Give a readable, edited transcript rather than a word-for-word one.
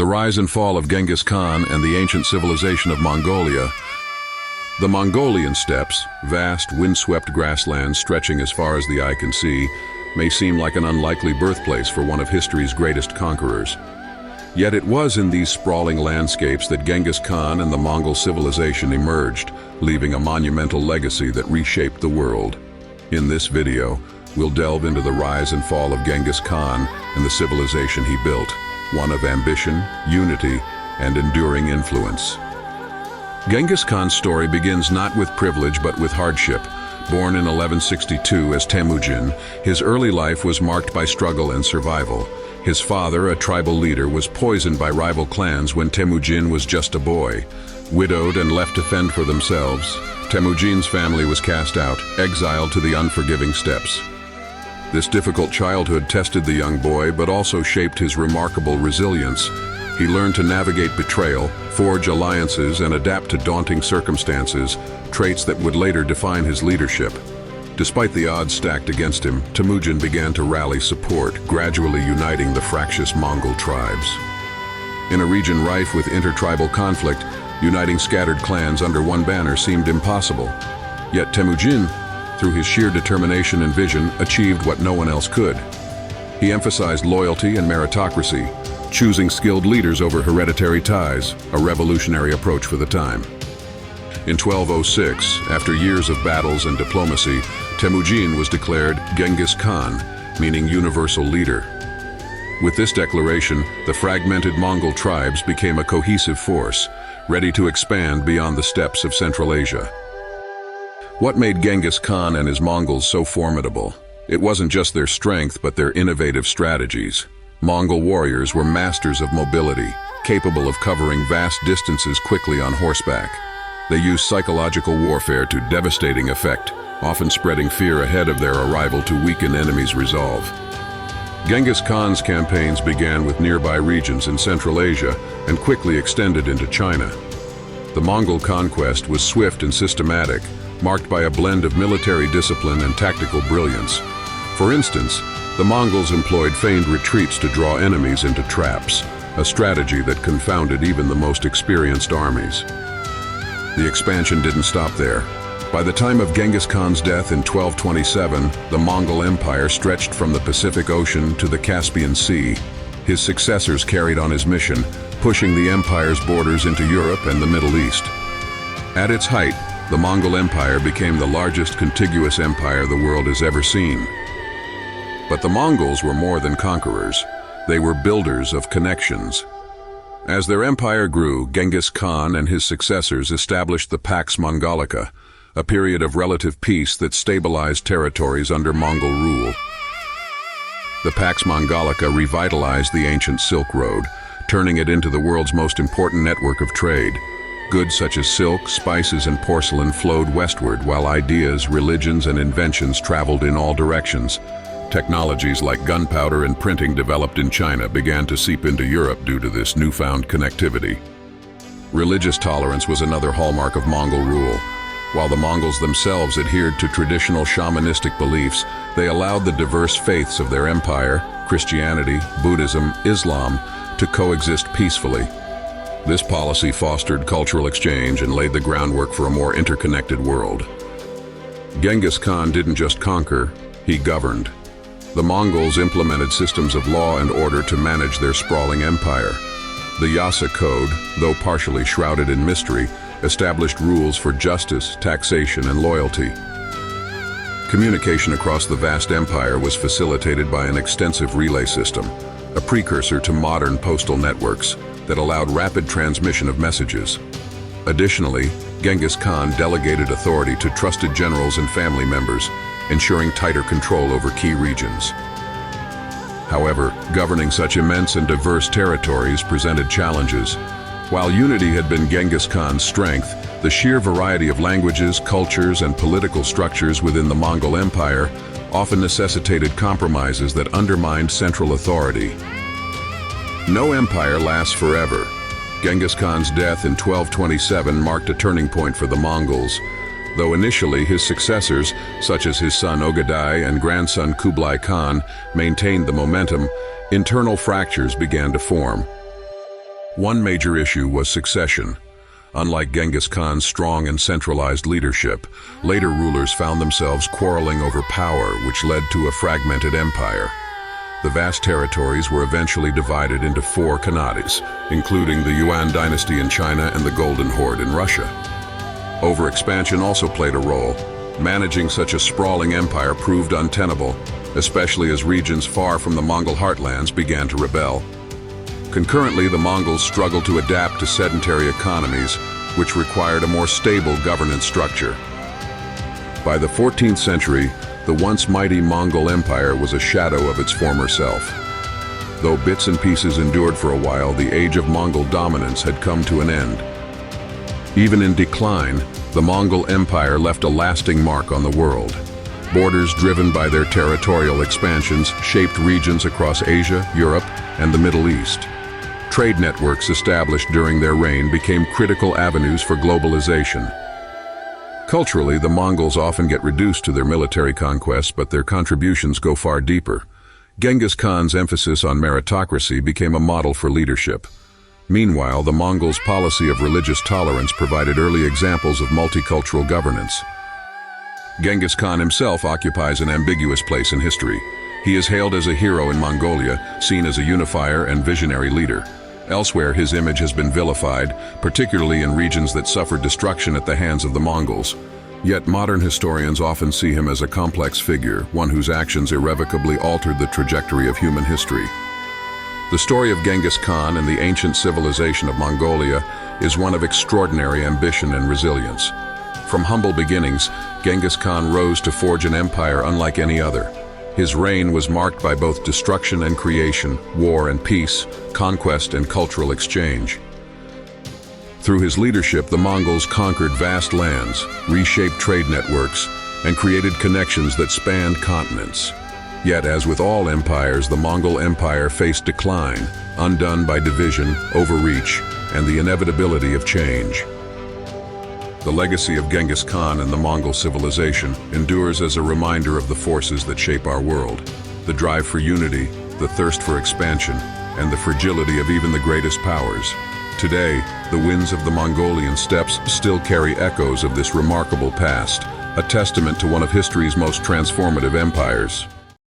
The rise and fall of Genghis Khan and the ancient civilization of Mongolia. The Mongolian steppes, vast, windswept grasslands stretching as far as the eye can see, may seem like an unlikely birthplace for one of history's greatest conquerors. Yet it was in these sprawling landscapes that Genghis Khan and the Mongol civilization emerged, leaving a monumental legacy that reshaped the world. In this video, we'll delve into the rise and fall of Genghis Khan and the civilization he built, one of ambition, unity, and enduring influence. Genghis Khan's story begins not with privilege but with hardship. Born in 1162 as Temujin, his early life was marked by struggle and survival. His father, a tribal leader, was poisoned by rival clans when Temujin was just a boy. Widowed and left to fend for themselves, Temujin's family was cast out, exiled to the unforgiving steppes. This difficult childhood tested the young boy but also shaped his remarkable resilience. He learned to navigate betrayal, forge alliances, and adapt to daunting circumstances, traits that would later define his leadership. Despite the odds stacked against him, Temujin began to rally support, gradually uniting the fractious Mongol tribes. In a region rife with intertribal conflict, uniting scattered clans under one banner seemed impossible. Yet Temujin, through his sheer determination and vision, achieved what no one else could. He emphasized loyalty and meritocracy, choosing skilled leaders over hereditary ties, a revolutionary approach for the time. In 1206, after years of battles and diplomacy, Temujin was declared Genghis Khan, meaning universal leader. With this declaration, the fragmented Mongol tribes became a cohesive force, ready to expand beyond the steppes of Central Asia. What made Genghis Khan and his Mongols so formidable? It wasn't just their strength, but their innovative strategies. Mongol warriors were masters of mobility, capable of covering vast distances quickly on horseback. They used psychological warfare to devastating effect, often spreading fear ahead of their arrival to weaken enemies' resolve. Genghis Khan's campaigns began with nearby regions in Central Asia and quickly extended into China. The Mongol conquest was swift and systematic, marked by a blend of military discipline and tactical brilliance. For instance, the Mongols employed feigned retreats to draw enemies into traps, a strategy that confounded even the most experienced armies. The expansion didn't stop there. By the time of Genghis Khan's death in 1227, the Mongol Empire stretched from the Pacific Ocean to the Caspian Sea. His successors carried on his mission, pushing the empire's borders into Europe and the Middle East. At its height, the Mongol Empire became the largest contiguous empire the world has ever seen. But the Mongols were more than conquerors. They were builders of connections. As their empire grew, Genghis Khan and his successors established the Pax Mongolica, a period of relative peace that stabilized territories under Mongol rule. The Pax Mongolica revitalized the ancient Silk Road, turning it into the world's most important network of trade. Goods such as silk, spices, and porcelain flowed westward, while ideas, religions, and inventions traveled in all directions. Technologies like gunpowder and printing developed in China began to seep into Europe due to this newfound connectivity. Religious tolerance was another hallmark of Mongol rule. While the Mongols themselves adhered to traditional shamanistic beliefs, they allowed the diverse faiths of their empire, Christianity, Buddhism, Islam, to coexist peacefully. This policy fostered cultural exchange and laid the groundwork for a more interconnected world. Genghis Khan didn't just conquer, he governed. The Mongols implemented systems of law and order to manage their sprawling empire. The Yasa Code, though partially shrouded in mystery, established rules for justice, taxation, and loyalty. Communication across the vast empire was facilitated by an extensive relay system, a precursor to modern postal networks that allowed rapid transmission of messages. Additionally, Genghis Khan delegated authority to trusted generals and family members, ensuring tighter control over key regions. However, governing such immense and diverse territories presented challenges. While unity had been Genghis Khan's strength, the sheer variety of languages, cultures, and political structures within the Mongol Empire often necessitated compromises that undermined central authority. No empire lasts forever. Genghis Khan's death in 1227 marked a turning point for the Mongols. Though initially his successors, such as his son Ogadai and grandson Kublai Khan, maintained the momentum, internal fractures began to form. One major issue was succession. Unlike Genghis Khan's strong and centralized leadership, later rulers found themselves quarreling over power, which led to a fragmented empire. The vast territories were eventually divided into 4 khanates, including the Yuan dynasty in China and the Golden Horde in Russia. Overexpansion also played a role. Managing such a sprawling empire proved untenable, especially as regions far from the Mongol heartlands began to rebel. Concurrently, the Mongols struggled to adapt to sedentary economies, which required a more stable governance structure. By the 14th century, the once mighty Mongol Empire was a shadow of its former self. Though bits and pieces endured for a while, the age of Mongol dominance had come to an end. Even in decline, the Mongol Empire left a lasting mark on the world. Borders driven by their territorial expansions shaped regions across Asia, Europe, and the Middle East. Trade networks established during their reign became critical avenues for globalization. Culturally, the Mongols often get reduced to their military conquests, but their contributions go far deeper. Genghis Khan's emphasis on meritocracy became a model for leadership. Meanwhile, the Mongols' policy of religious tolerance provided early examples of multicultural governance. Genghis Khan himself occupies an ambiguous place in history. He is hailed as a hero in Mongolia, seen as a unifier and visionary leader. Elsewhere, his image has been vilified, particularly in regions that suffered destruction at the hands of the Mongols. Yet modern historians often see him as a complex figure, one whose actions irrevocably altered the trajectory of human history. The story of Genghis Khan and the ancient civilization of Mongolia is one of extraordinary ambition and resilience. From humble beginnings, Genghis Khan rose to forge an empire unlike any other. His reign was marked by both destruction and creation, war and peace, conquest and cultural exchange. Through his leadership, the Mongols conquered vast lands, reshaped trade networks, and created connections that spanned continents. Yet, as with all empires, the Mongol Empire faced decline, undone by division, overreach, and the inevitability of change. The legacy of Genghis Khan and the Mongol civilization endures as a reminder of the forces that shape our world. The drive for unity, the thirst for expansion, and the fragility of even the greatest powers. Today, the winds of the Mongolian steppes still carry echoes of this remarkable past, a testament to one of history's most transformative empires.